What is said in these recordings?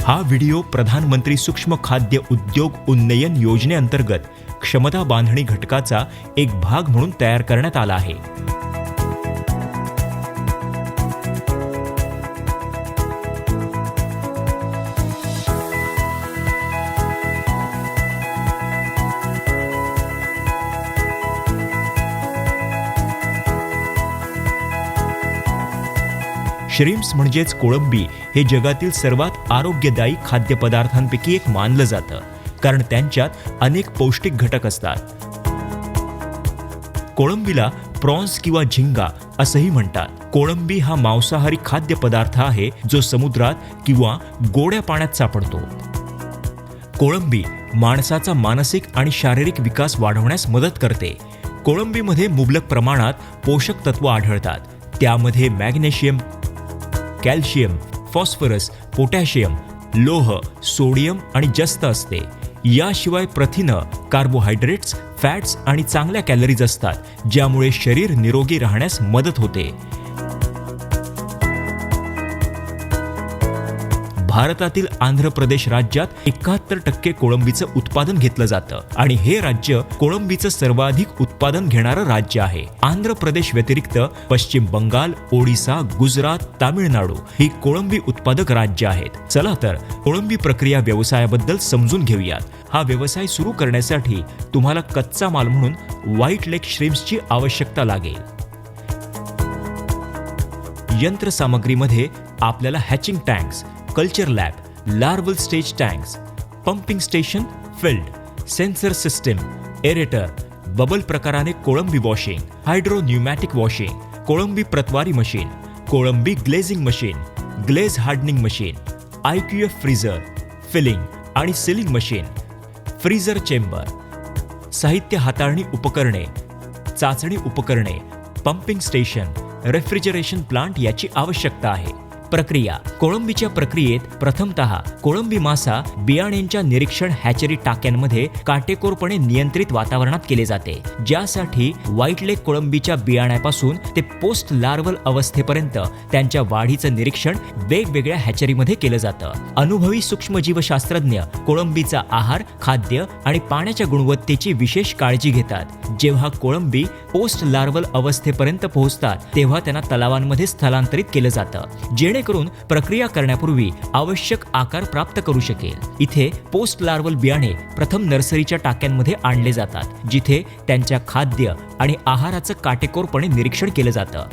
हा व्हिडिओ प्रधानमंत्री सूक्ष्म खाद्य उद्योग उन्नयन योजनेअंतर्गत क्षमता बांधणी घटकाचा एक भाग म्हणून तयार करण्यात आला आहे. श्रिम्प्स म्हणजेच कोळंबी हे जगातील सर्वात आरोग्यदायी खाद्यपदार्थांपैकी एक मानलं जातं, कारण त्यांच्यात अनेक पौष्टिक घटक असतात. कोळंबीला प्रॉन्स किंवा झिंगा असंही म्हणतात. कोळंबी हा मांसाहारी खाद्यपदार्थ आहे जो समुद्रात किंवा गोड्या पाण्यात सापडतो. कोळंबी माणसाचा मानसिक आणि शारीरिक विकास वाढवण्यास मदत करते. कोळंबीमध्ये मुबलक प्रमाणात पोषक तत्व आढळतात. त्यामध्ये मॅग्नेशियम, कॅल्शियम, फॉस्फरस, पोटॅशियम, लोह, सोडियम आणि जस्त असते. याशिवाय प्रथिनं, कार्बोहायड्रेट्स, फॅट्स आणि चांगल्या कॅलरीज असतात, ज्यामुळे शरीर निरोगी राहण्यास मदत होते. भारतातील आंध्र प्रदेश राज्यात 71% कोळंबीचं उत्पादन घेतलं जातं आणि हे राज्य कोळंबीचं सर्वाधिक उत्पादन घेणारं राज्य आहे. आंध्र प्रदेश व्यतिरिक्त पश्चिम बंगाल, ओडिसा, गुजरात, तामिळनाडू ही कोळंबी उत्पादक राज्य आहेत. चला तर कोळंबी प्रक्रिया व्यवसायाबद्दल समजून घेऊयात. हा व्यवसाय सुरू करण्यासाठी तुम्हाला कच्चा माल म्हणून व्हाईट लेग श्रिम्प्सची आवश्यकता लागेल. यंत्रसामग्रीमध्ये आपल्याला hatching tanks, culture lab, larval stage tanks, pumping station, field, sensor system, aerator, bubble प्रकाराने कोळंबी वॉशिंग, हायड्रो न्यूमॅटिक वॉशिंग, कोळंबी प्रतवारी मशीन, कोळंबी glazing machine, glaze hardening machine, IQF freezer, filling आणि सीलिंग मशीन, फ्रीजर चेंबर, साहित्य हाताळणी उपकरणे, चाचणी उपकरणे, पंपिंग स्टेशन, रेफ्रिजरेशन प्लांट याची आवश्यकता आहे. प्रक्रिया. कोळंबीच्या प्रक्रियेत प्रथमतः कोळंबी मासा बियाण्यांच्या निरीक्षण हॅचरी टाक्यांमध्ये काटेकोरपणे नियंत्रित वातावरणात केले जाते, ज्यासाठी व्हाईट लेग कोळंबीच्या बियाण्यापासून ते पोस्ट लार्वल अवस्थेपर्यंत त्यांच्या वाढीचं निरीक्षण वेगवेगळ्या हॅचरीमध्ये केलं जातं. अनुभवी सूक्ष्मजीवशास्त्रज्ञ कोळंबीचा आहार, खाद्य आणि पाण्याच्या गुणवत्तेची विशेष काळजी घेतात. जेव्हा कोळंबी पोस्ट लार्वल अवस्थेपर्यंत पोहोचतात तेव्हा त्यांना तलावांमध्ये स्थलांतरित केलं जातं, जेणेकरून प्रक्रिया करण्यापूर्वी आवश्यक आकार प्राप्त करू शकेल. इथे पोस्ट लार्वल बियाणे प्रथम नर्सरीच्या टाक्यांमध्ये आणले जातात, जिथे त्यांच्या खाद्य आणि आहाराचं काटेकोरपणे निरीक्षण केलं जातं.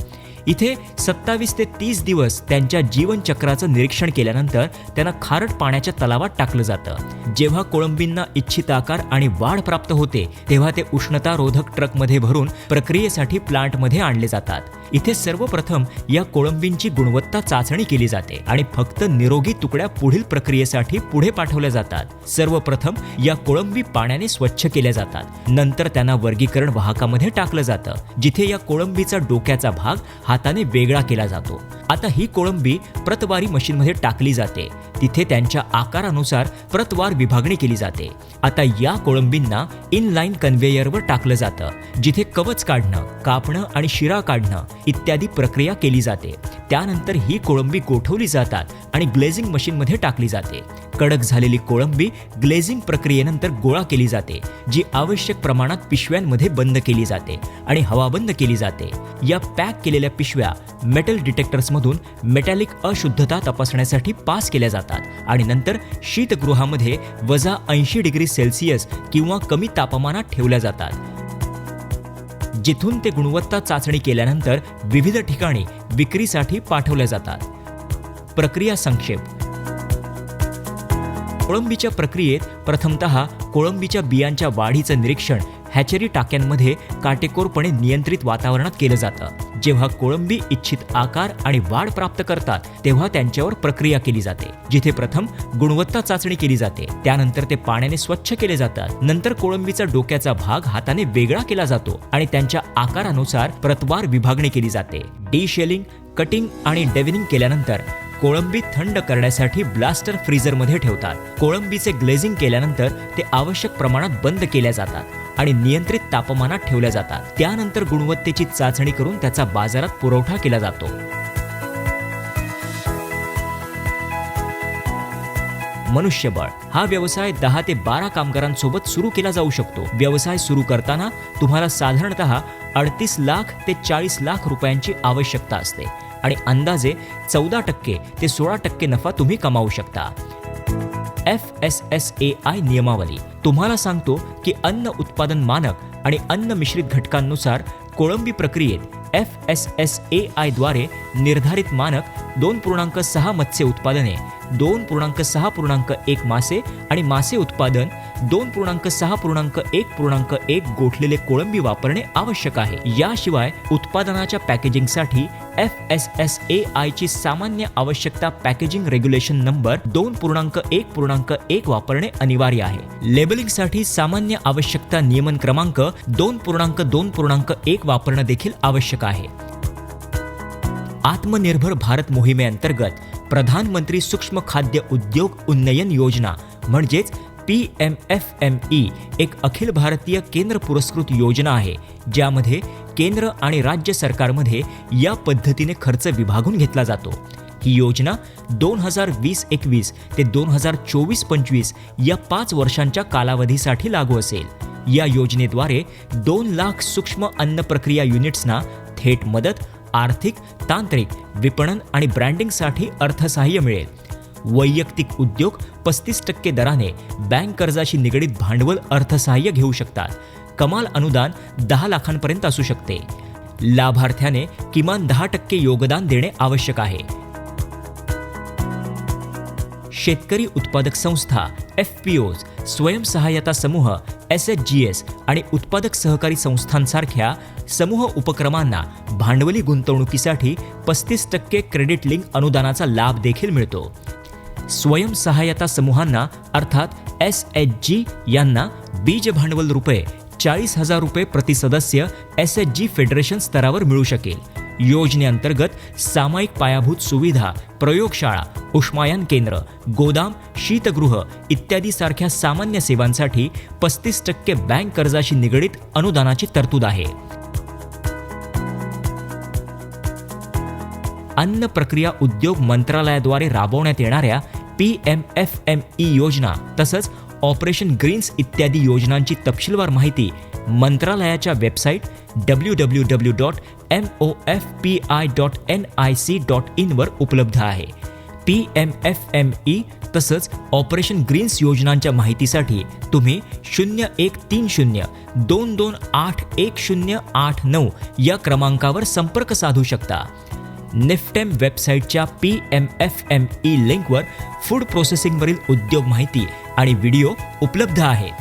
इथे 27 ते 30 दिवस त्यांच्या जीवनचक्राचं निरीक्षण केल्यानंतर त्यांना खारट पाण्याच्या तलावात टाकलं जातं. जेव्हा कोळंबींना इच्छित आकार आणि वाढ प्राप्त होते तेव्हा ते उष्णतारोधक ट्रकमध्ये भरून प्रक्रियेसाठी प्लांटमध्ये आणले जातात. इथे सर्वप्रथम या कोळंबींची गुणवत्ता चाचणी केली जाते आणि फक्त निरोगी तुकड्या पुढील प्रक्रियेसाठी पुढे पाठवल्या जातात. सर्वप्रथम या कोळंबी पाण्याने स्वच्छ केल्या जातात. नंतर त्यांना वर्गीकरण वाहकामध्ये टाकलं जातं, जिथे या कोळंबीचा डोक्याचा भाग हाताने वेगळा केला जातो. आता ही कोळंबी प्रतवारी मशीनमध्ये टाकली जाते. तिथे त्यांच्या आकारानुसार प्रतवार विभागणी केली जाते. आता या कोळंबींना इनलाईन कन्व्हेयरवर टाकलं जातं, जिथे कवच काढणं, कापणं आणि शिरा काढणं इत्यादी प्रक्रिया केली जाते. त्यानंतर ही कोळंबी गोठवली जातात आणि ग्लेझिंग मशीनमध्ये टाकली जाते. कडक झालेली कोळंबी ग्लेझिंग प्रक्रियेनंतर गोळा केली जाते, जी आवश्यक प्रमाणात पिशव्यांमध्ये बंद केली जाते आणि हवाबंद केली जाते. या पॅक केलेल्या पिशव्या मेटल डिटेक्टर्समधून मेटॅलिक अशुद्धता तपासण्यासाठी पास केल्या जातात आणि नंतर शीतगृहामध्ये -80°C किंवा कमी तापमानात ठेवल्या जातात, जिथून ते गुणवत्ता चाचणी केल्यानंतर विविध ठिकाणी विक्रीसाठी पाठवल्या जातात. प्रक्रिया संक्षेप. कोळंबीच्या प्रक्रियेत प्रथमतः कोळंबीच्या बियांच्या वाढीचं निरीक्षण हॅचरी टाक्यांमध्ये काटेकोरपणे नियंत्रित वातावरणात केलं जातं. जेव्हा कोळंबी इच्छित आकार आणि वाढ प्राप्त करतात तेव्हा त्यांच्यावर प्रक्रिया केली जाते, जिथे प्रथम गुणवत्ता चाचणी केली जाते. त्यानंतर ते पाण्याने स्वच्छ केले जातात. नंतर कोळंबीचा डोक्याचा भाग हाताने वेगळा केला जातो आणि त्यांच्या आकारानुसार प्रतवार विभागणी केली जाते. डिशेलिंग, कटिंग आणि डेव्हनिंग केल्यानंतर कोळंबी थंड करण्यासाठी ब्लास्टर फ्रीजरमध्ये ठेवतात. कोळंबीचे ग्लेझिंग केल्यानंतर ते आवश्यक प्रमाणात बंद केल्या जातात आणि नियंत्रित तापमानात ठेवल्या जातात. त्यानंतर गुणवत्तेची चाचणी करून त्याचा बाजारात पुरवठा केला जातो. मनुष्यबळ. हा व्यवसाय 10 ते 12 कामगारांसोबत सुरू केला जाऊ शकतो. व्यवसाय सुरू करताना तुम्हाला साधारणतः 38 लाख ते 40 लाख रुपयांची आवश्यकता असते आणि अंदाजे 14% ते 16% नफा तुम्ही कमावू शकता. FSSAI नियमावली तुम्हाला सांगतो की अन्न उत्पादन मानक आणि अन्न मिश्रित घटकांनुसार कोळंबी प्रक्रियेत FSSAI द्वारे निर्धारित मानक 2.6 मत्स्य उत्पादने, 2.6.1 मासे आणि मासे उत्पादन 2.6.1.1 गोठलेले कोळंबी वापरणे आवश्यक आहे. याशिवाय उत्पादनाच्या पॅकेजिंगसाठी FSSAI ची सामान्य आवश्यकता पॅकेजिंग रेग्युलेशन नंबर 2.1.1 वापरणे अनिवार्य आहे. लेबलिंगसाठी सामान्य आवश्यकता नियमन क्रमांक 2.2.1 वापरणे देखील आवश्यक आहे. आत्मनिर्भर भारत मोहिमेअंतर्गत प्रधानमंत्री सूक्ष्म खाद्य उद्योग उन्नयन योजना म्हणजेच PMFME एक अखिल भारतीय केंद्र पुरस्कृत योजना आहे, ज्यामध्ये केंद्र आणि राज्य सरकारमध्ये या पद्धतीने खर्च विभागून घेतला जातो. ही योजना 2020-21 ते 2024-25 या 5 वर्षांच्या कालावधीसाठी लागू असेल. या योजनेद्वारे 2 लाख सूक्ष्म अन्न प्रक्रिया युनिट्सना थेट मदत, आर्थिक, तांत्रिक, विपणन आणि ब्रँडिंगसाठी अर्थसहाय्य मिळेल. वैयक्तिक उद्योग 35% दराने बँक कर्जाशी निगडीत भांडवल अर्थसहाय्य घेऊ शकतात. कमाल अनुदान 10 लाखांपर्यंत असू शकते. लाभार्थ्याने किमान 10% योगदान देणे आवश्यक आहे. शेतकरी उत्पादक संस्था FPOs, स्वयंसहाय्यता समूह SHGS आणि उत्पादक सहकारी संस्थांसारख्या समूह उपक्रमांना भांडवली गुंतवणुकीसाठी 35% क्रेडिट लिंक अनुदानाचा लाभ देखील मिळतो. स्वयंसहाय्यता समूहांना अर्थात SHG यांना बीज भांडवल रुपये 40,000 रुपये प्रति सदस्य SHG फेडरेशन स्तरावर मिळू शकेल. योजनेअंतर्गत सामायिक पायाभूत सुविधा, प्रयोगशाळा, उष्मायन केंद्र, गोदाम, शीतगृह इत्यादी सारख्या सामान्य सेवांसाठी 35% बँक कर्जाशी निगडीत अनुदानाची तरतूद आहे. अन्न प्रक्रिया उद्योग मंत्रालयाद्वारे राबवण्यात येणाऱ्या PMFME योजना तसंच ऑपरेशन ग्रीन्स इत्यादी योजनांची तपशीलवार माहिती मंत्रालयाच्या वेबसाईट www.mofpi.nic.in वर उपलब्ध आहे. PMFME तसंच ऑपरेशन ग्रीन्स योजनांच्या माहितीसाठी तुम्ही 0130-228-1089 या क्रमांकावर संपर्क साधू शकता. निफ्टेम वेबसाईटच्या PMFME लिंकवर फूड प्रोसेसिंगवरील उद्योग माहिती आणि व्हिडिओ उपलब्ध आहेत.